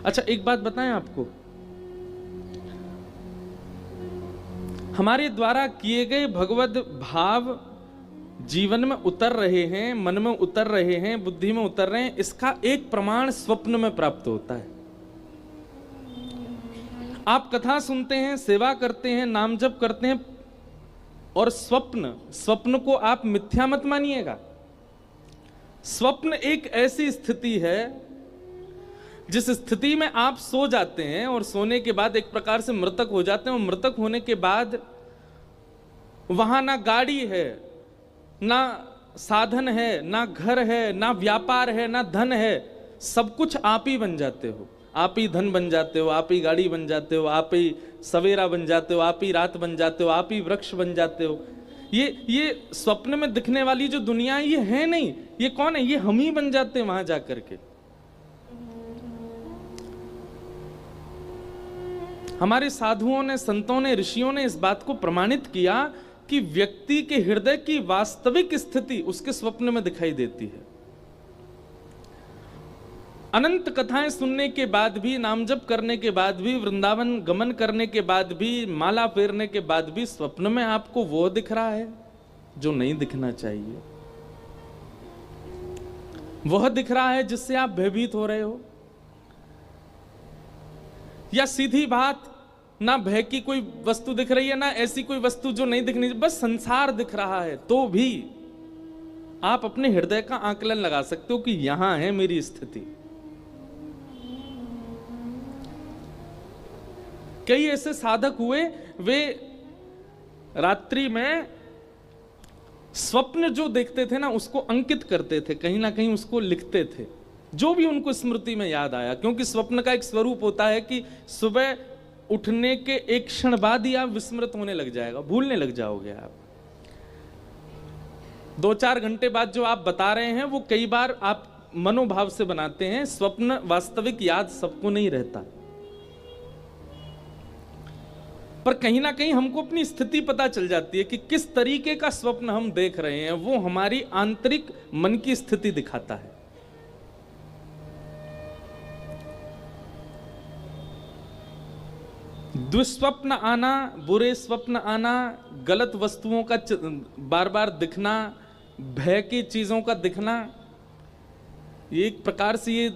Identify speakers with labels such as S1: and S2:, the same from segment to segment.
S1: अच्छा एक बात बताएं आपको, हमारे द्वारा किए गए भगवत भाव जीवन में उतर रहे हैं, मन में उतर रहे हैं, बुद्धि में उतर रहे हैं, इसका एक प्रमाण स्वप्न में प्राप्त होता है। आप कथा सुनते हैं, सेवा करते हैं, नाम जप करते हैं, और स्वप्न को आप मिथ्या मत मानिएगा। स्वप्न एक ऐसी स्थिति है जिस स्थिति में आप सो जाते हैं और सोने के बाद एक प्रकार से मृतक हो जाते हैं, और मृतक होने के बाद वहां ना गाड़ी है, ना साधन है, ना घर है, ना व्यापार है, ना धन है, सब कुछ आप ही बन जाते हो। आप ही धन बन जाते हो, आप ही गाड़ी बन जाते हो, आप ही सवेरा बन जाते हो, आप ही रात बन जाते हो, आप ही वृक्ष बन जाते हो। ये स्वप्न में दिखने वाली जो दुनिया है ये है नहीं, ये कौन है? ये हम ही बन जाते हैं वहां जाकर के। हमारे साधुओं ने, संतों ने, ऋषियों ने इस बात को प्रमाणित किया कि व्यक्ति के हृदय की वास्तविक स्थिति उसके स्वप्न में दिखाई देती है। अनंत कथाएं सुनने के बाद भी, नाम जप करने के बाद भी, वृंदावन गमन करने के बाद भी, माला फेरने के बाद भी स्वप्न में आपको वो दिख रहा है जो नहीं दिखना चाहिए। वह दिख रहा है जिससे आप भयभीत हो रहे हो। या सीधी बात, ना भय की कोई वस्तु दिख रही है, ना ऐसी कोई वस्तु जो नहीं दिखनी, बस संसार दिख रहा है, तो भी आप अपने हृदय का आकलन लगा सकते हो कि यहां है मेरी स्थिति। कई ऐसे साधक हुए, वे रात्रि में स्वप्न जो देखते थे ना उसको अंकित करते थे, कहीं ना कहीं उसको लिखते थे, जो भी उनको स्मृति में याद आया। क्योंकि स्वप्न का एक स्वरूप होता है कि सुबह उठने के एक क्षण बाद ही आप विस्मृत होने लग जाएगा, भूलने लग जाओगे आप। 2-4 घंटे बाद जो आप बता रहे हैं वो कई बार आप मनोभाव से बनाते हैं। स्वप्न वास्तविक याद सबको नहीं रहता, पर कहीं ना कहीं हमको अपनी स्थिति पता चल जाती है कि किस तरीके का स्वप्न हम देख रहे हैं, वो हमारी आंतरिक मन की स्थिति दिखाता है। दुस्वप्न आना, बुरे स्वप्न आना, गलत वस्तुओं का बार बार दिखना, भय की चीजों का दिखना, ये एक प्रकार से ये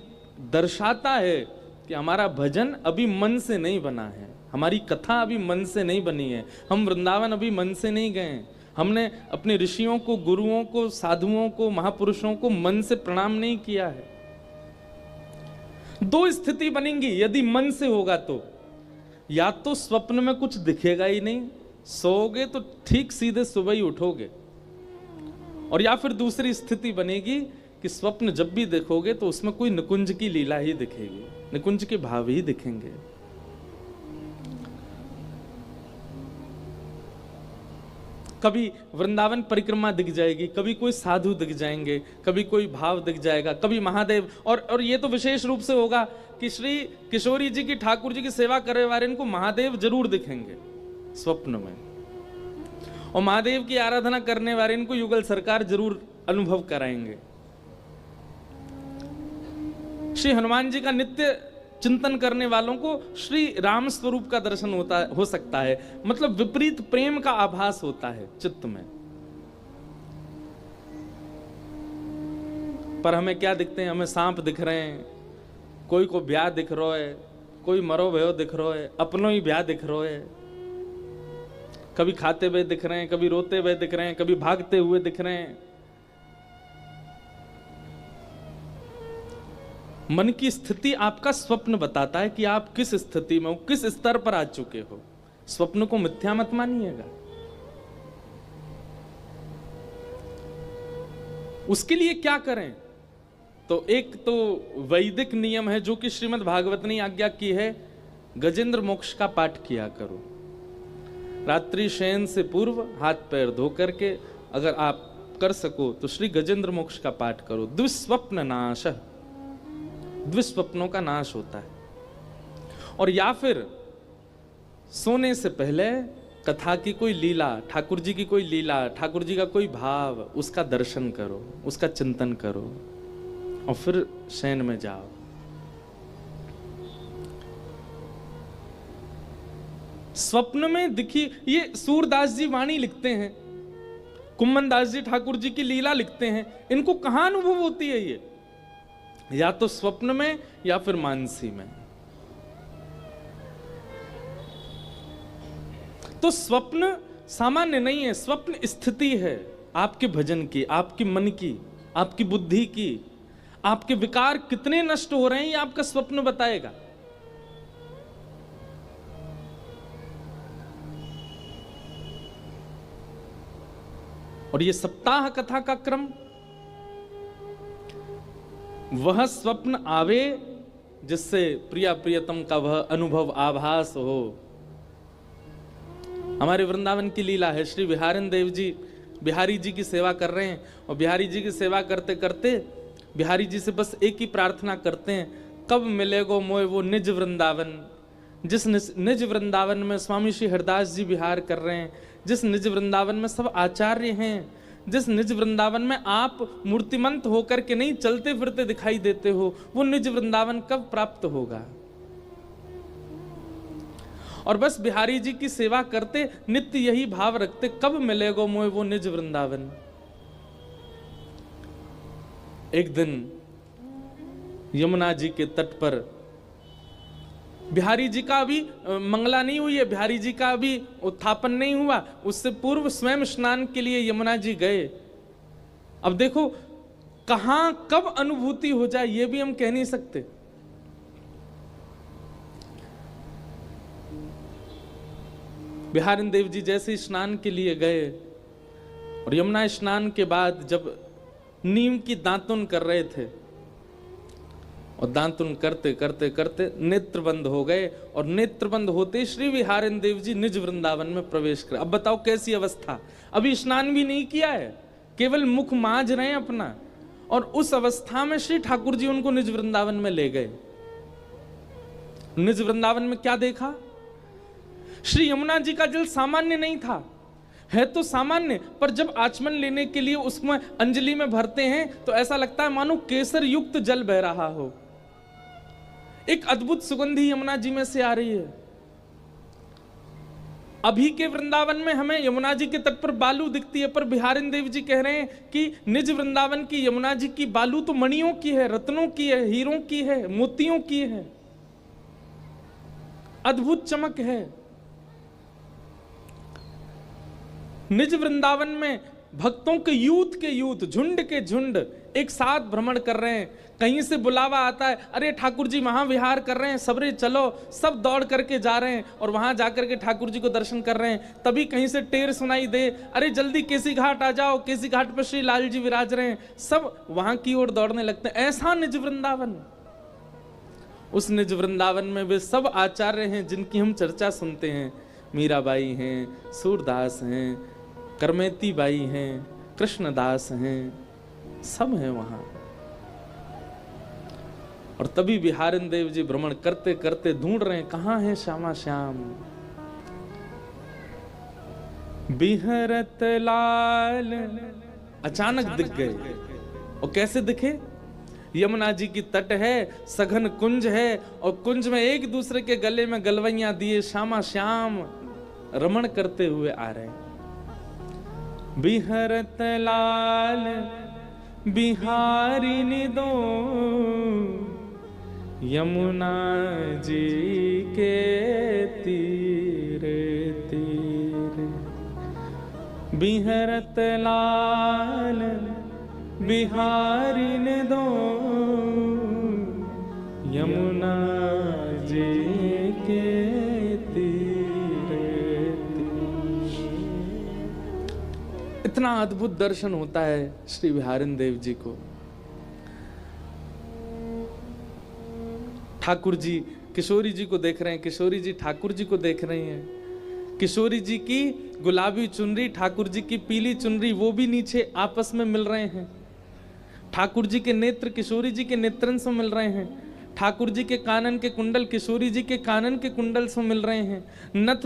S1: दर्शाता है कि हमारा भजन अभी मन से नहीं बना है, हमारी कथा अभी मन से नहीं बनी है, हम वृंदावन अभी मन से नहीं गए। हमने अपने ऋषियों को, गुरुओं को, साधुओं को, महापुरुषों को मन से प्रणाम नहीं किया है। 2 स्थिति बनेंगी यदि मन से होगा तो, या तो स्वप्न में कुछ दिखेगा ही नहीं, सोओगे तो ठीक सीधे सुबह ही उठोगे, और या फिर दूसरी स्थिति बनेगी कि स्वप्न जब भी देखोगे तो उसमें कोई निकुंज की लीला ही दिखेगी, निकुंज के भाव ही दिखेंगे। कभी वृंदावन परिक्रमा दिख जाएगी, कभी कोई साधु दिख जाएंगे, कभी कोई भाव दिख जाएगा, कभी महादेव, और ये तो विशेष रूप से होगा कि श्री किशोरी जी की, ठाकुर जी की सेवा करने वाले इनको महादेव जरूर दिखेंगे स्वप्न में, और महादेव की आराधना करने वाले इनको युगल सरकार जरूर अनुभव कराएंगे। श्री हनुमान जी का नित्य चिंतन करने वालों को श्री राम स्वरूप का दर्शन हो सकता है, मतलब विपरीत प्रेम का आभास होता है चित्त में। पर हमें क्या दिखते हैं? हमें सांप दिख रहे हैं, कोई को ब्याह दिख रहा है, कोई मरो भयो दिख रहा है, अपनों ही ब्याह दिख रहा है, कभी खाते हुए दिख रहे हैं, कभी रोते हुए दिख रहे हैं, कभी भागते हुए दिख रहे हैं। मन की स्थिति आपका स्वप्न बताता है कि आप किस स्थिति में हो, किस स्तर पर आ चुके हो। स्वप्न को मिथ्या मत मानिएगा। उसके लिए क्या करें? तो एक तो वैदिक नियम है जो कि श्रीमद् भागवत ने आज्ञा की है, गजेंद्र मोक्ष का पाठ किया करो। रात्रि शयन से पूर्व हाथ पैर धो करके अगर आप कर सको तो श्री गजेंद्र मोक्ष का पाठ करो। दुस्वप्न नाश, दुस्वप्नों का नाश होता है। और या फिर सोने से पहले कथा की कोई लीला, ठाकुर जी की कोई लीला, ठाकुर जी का कोई भाव, उसका दर्शन करो, उसका चिंतन करो और फिर शयन में जाओ। स्वप्न में दिखी, ये सूरदास जी वाणी लिखते हैं, कुम्मन दास जी ठाकुर जी की लीला लिखते हैं, इनको कहां अनुभव होती है ये? या तो स्वप्न में या फिर मानसी में। तो स्वप्न सामान्य नहीं है, स्वप्न स्थिति है आपके भजन की, आपकी मन की, आपकी बुद्धि की। आपके विकार कितने नष्ट हो रहे हैं ये आपका स्वप्न बताएगा। और ये सप्ताह कथा का क्रम, वह स्वप्न आवे जिससे प्रिया प्रियतम का वह अनुभव आभास हो। हमारे वृंदावन की लीला है, श्री बिहारिन देव जी बिहारी जी की सेवा कर रहे हैं, और बिहारी जी की सेवा करते करते बिहारी जी से बस एक ही प्रार्थना करते हैं, कब मिलेगो मोए वो निज वृंदावन। जिस निज वृंदावन में स्वामी श्री हरदास जी विहार कर रहे हैं, जिस निज वृंदावन में सब आचार्य हैं, जिस निज वृंदावन में आप मूर्तिमंत होकर के नहीं चलते फिरते दिखाई देते हो, वो निज वृंदावन कब प्राप्त होगा? और बस बिहारी जी की सेवा करते नित्य यही भाव रखते, कब मिलेगो मोए वो निज वृंदावन। एक दिन यमुना जी के तट पर बिहारी जी का अभी मंगला नहीं हुई है, बिहारी जी का अभी उत्थापन नहीं हुआ, उससे पूर्व स्वयं स्नान के लिए यमुना जी गए। अब देखो कहां कब अनुभूति हो जाए ये भी हम कह नहीं सकते। बिहारिन देव जी जैसे स्नान के लिए गए, और यमुना स्नान के बाद जब नीम की दातुन कर रहे थे, और दातुन करते करते करते नेत्र बंद हो गए, और नेत्र बंद होते श्री बिहारिन देव जी निज वृंदावन में प्रवेश कर। अब बताओ कैसी अवस्था, अभी स्नान भी नहीं किया है, केवल मुख मांझ रहे हैं अपना, और उस अवस्था में श्री ठाकुर जी उनको निज वृंदावन में ले गए। निज वृंदावन में क्या देखा? श्री यमुना जी का जल सामान्य नहीं था, है तो सामान्य, पर जब आचमन लेने के लिए उसमें अंजलि में भरते हैं तो ऐसा लगता है मानो केसर युक्त जल बह रहा हो। एक अद्भुत सुगंधी यमुना जी में से आ रही है। अभी के वृंदावन में हमें यमुना जी के तट पर बालू दिखती है, पर बिहारिन देव जी कह रहे हैं कि निज वृंदावन की यमुना जी की बालू तो मणियों की है, रत्नों की है, हीरों की है, मोतियों की है, अद्भुत चमक है। निज वृंदावन में भक्तों के यूथ झुंड के झुंड एक साथ भ्रमण कर रहे हैं। कहीं से बुलावा आता है, अरे ठाकुर जी वहां विहार कर रहे हैं, सबरे चलो, सब दौड़ करके जा रहे हैं और वहां जाकर के ठाकुर जी को दर्शन कर रहे हैं। तभी कहीं से टेर सुनाई दे, अरे जल्दी केसी घाट आ जाओ, केसी घाट पर श्री लाल जी विराज रहे हैं, सब वहां की ओर दौड़ने लगते हैं। ऐसा निज वृंदावन, उस निज वृंदावन में वे सब आचार्य हैं जिनकी हम चर्चा सुनते हैं। मीराबाई हैं, सूरदास हैं, करमेती बाई हैं, कृष्णदास हैं, सब हैं वहां। और तभी बिहारिन देव जी भ्रमण करते करते ढूंढ रहे हैं कहां है श्यामा श्याम। बिहरत लाल अचानक दिख गए। और कैसे दिखे? यमुना जी की तट है, सघन कुंज है, और कुंज में एक दूसरे के गले में गलवैया दिए श्यामा श्याम रमण करते हुए आ रहे हैं। बिहरत लाल बिहारी निदो यमुना जी के तीरे तीरे। बिहरत लाल बिहारी निदो यमुना जी के इतना अद्भुत दर्शन होता है श्री बिहारिन देव जी को। ठाकुर जी किशोरी जी को देख रहे हैं, किशोरी जी ठाकुर जी को देख रही हैं। किशोरी जी की गुलाबी चुनरी, ठाकुर जी की पीली चुनरी, वो भी नीचे आपस में मिल रहे हैं। ठाकुर जी के नेत्र किशोरी जी के नेत्रन से मिल रहे हैं। ठाकुर जी के कानन के कुंडल किशोरी जी के कानन के कुंडल से मिल रहे हैं, नथ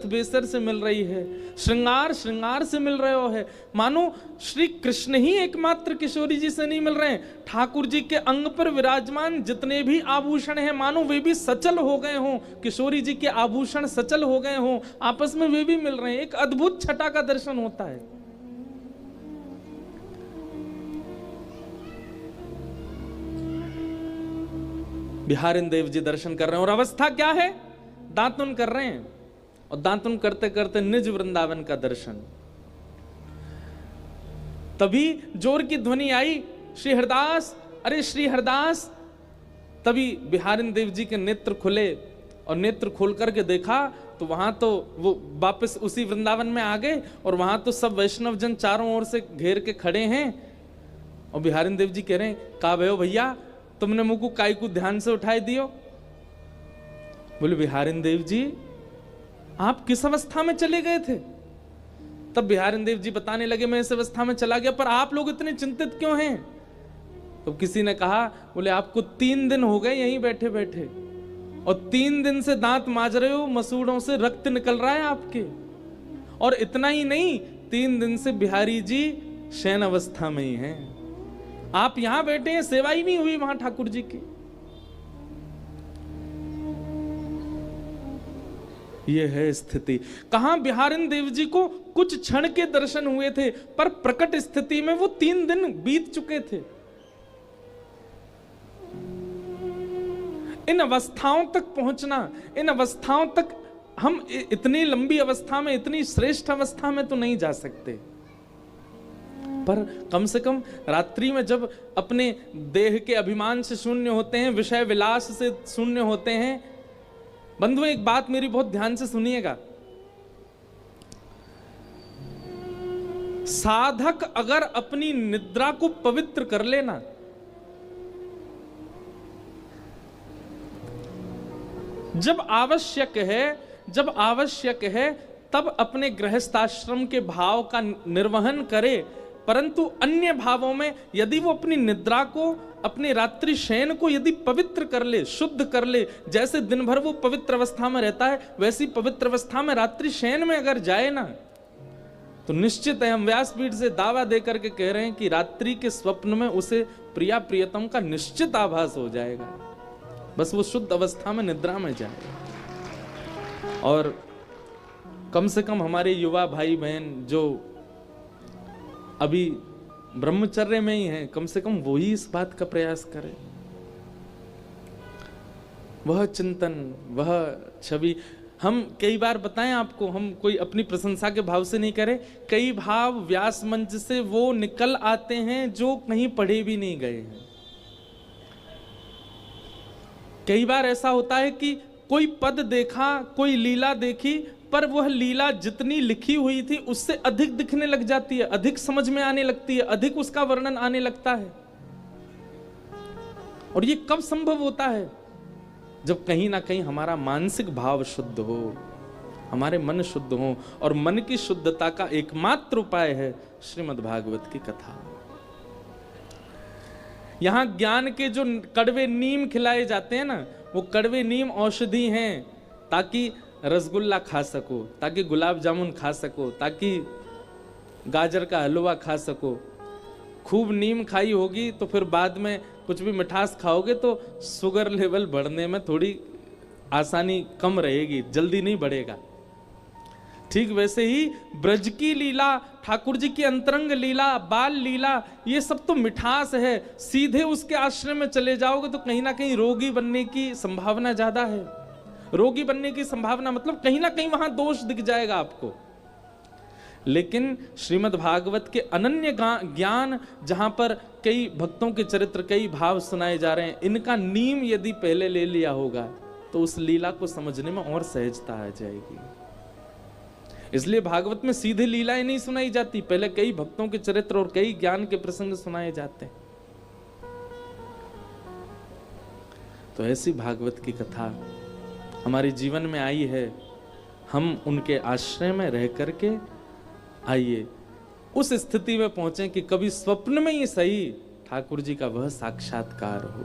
S1: बेसर से मिल रही है, श्रृंगार से मिल रहे हो है। मानो श्री कृष्ण ही एकमात्र किशोरी जी से नहीं मिल रहे हैं, ठाकुर जी के अंग पर विराजमान जितने भी आभूषण हैं मानो वे भी सचल हो गए हों, किशोरी जी के आभूषण सचल हो गए हों, आपस में वे भी मिल रहे हैं, एक अद्भुत छटा का दर्शन होता है। बिहारिन देव जी दर्शन कर रहे हैं और अवस्था क्या है, दातुन कर रहे हैं, और दातुन करते करते निज वृंदावन का दर्शन। तभी जोर की ध्वनि आई, श्री हरदास, अरे श्री हरदास। तभी बिहारिन देव जी के नेत्र खुले और नेत्र खोल करके देखा तो वहां तो वो वापस उसी वृंदावन में आ गए और वहां तो सब वैष्णव जन चारों ओर से घेर के खड़े हैं। और बिहारिन देव जी कह रहे हैं, का भयो भैया, तुमने मुझको काई को ध्यान से उठाए दियो। बोले बिहारिन देव जी आप किस अवस्था में चले गए थे? तब बिहारिन देव जी बताने लगे, मैं इस अवस्था में चला गया, पर आप लोग इतने चिंतित क्यों हैं? तो किसी ने कहा, बोले आपको 3 दिन हो गए यहीं बैठे बैठे और 3 दिन से दांत माज रहे हो, मसूड़ों से रक्त निकल रहा है आपके, और इतना ही नहीं 3 दिन से बिहारी जी शयन अवस्था में ही हैं, आप यहां बैठे हैं, सेवा ही नहीं हुई वहां ठाकुर जी की। यह है स्थिति। कहां बिहारिन देव जी को कुछ क्षण के दर्शन हुए थे, पर प्रकट स्थिति में वो 3 दिन बीत चुके थे। इन अवस्थाओं तक पहुंचना, इन अवस्थाओं तक हम इतनी लंबी अवस्था में, इतनी श्रेष्ठ अवस्था में तो नहीं जा सकते, पर कम से कम रात्रि में जब अपने देह के अभिमान से शून्य होते हैं, विषय विलास से शून्य होते हैं। बंधुओं एक बात मेरी बहुत ध्यान से सुनिएगा, साधक अगर अपनी निद्रा को पवित्र कर लेना, जब आवश्यक है तब अपने गृहस्थाश्रम के भाव का निर्वहन करे, परंतु अन्य भावों में यदि वो अपनी निद्रा को, अपने रात्रि शयन को यदि पवित्र कर ले, शुद्ध कर ले, जैसे दिन भर वो पवित्र अवस्था में रहता है वैसी पवित्र अवस्था में रात्रि शयन में अगर जाए ना, तो निश्चित है, हम व्यासपीठ से दावा देकर के कह रहे हैं कि रात्रि के स्वप्न में उसे प्रिया प्रियतम का निश्चित आभास हो जाएगा, बस वो शुद्ध अवस्था में निद्रा में जाए। और कम से कम हमारे युवा भाई बहन जो अभी ब्रह्मचर्य में ही हैं, कम से कम वो ही इस बात का प्रयास करें। वह चिंतन, वह छवि, हम कई बार बताएं आपको, हम कोई अपनी प्रशंसा के भाव से नहीं करें, कई भाव व्यास मंच से वो निकल आते हैं जो कहीं पढ़े भी नहीं गए हैं। कई बार ऐसा होता है कि कोई पद देखा, कोई लीला देखी, पर वह लीला जितनी लिखी हुई थी उससे अधिक दिखने लग जाती है, अधिक समझ में आने लगती है, अधिक उसका वर्णन आने लगता है। और ये कब संभव होता है? जब कहीं ना कहीं हमारा मानसिक भाव शुद्ध हो, हमारे मन शुद्ध हो, और मन की शुद्धता का एकमात्र उपाय है श्रीमद् भागवत की कथा। यहां ज्ञान के जो कड़वे नीम खिलाए जाते हैं ना, वो कड़वे नीम औषधि हैं, ताकि रसगुल्ला खा सको, ताकि गुलाब जामुन खा सको, ताकि गाजर का हलवा खा सको। खूब नीम खाई होगी तो फिर बाद में कुछ भी मिठास खाओगे तो शुगर लेवल बढ़ने में थोड़ी आसानी कम रहेगी, जल्दी नहीं बढ़ेगा। ठीक वैसे ही ब्रज की लीला, ठाकुर जी की अंतरंग लीला, बाल लीला, ये सब तो मिठास है। सीधे उसके आश्रय में चले जाओगे तो कहीं ना कहीं रोगी बनने की संभावना ज्यादा है। रोगी बनने की संभावना मतलब कहीं ना कहीं वहां दोष दिख जाएगा आपको। लेकिन श्रीमद् भागवत के अनन्य ज्ञान, जहां पर कई भक्तों के चरित्र, कई भाव सुनाए जा रहे हैं, इनका नीम यदि पहले ले लिया होगा तो उस लीला को समझने में और सहजता आ जाएगी। इसलिए भागवत में सीधे लीलाएं नहीं सुनाई जाती, पहले कई भक्तों के चरित्र और कई ज्ञान के प्रसंग सुनाए जाते हैं। तो ऐसी भागवत की कथा हमारे जीवन में आई है, हम उनके आश्रय में रह करके आइए उस स्थिति में पहुंचे कि कभी स्वप्न में ही सही ठाकुर जी का वह साक्षात्कार हो।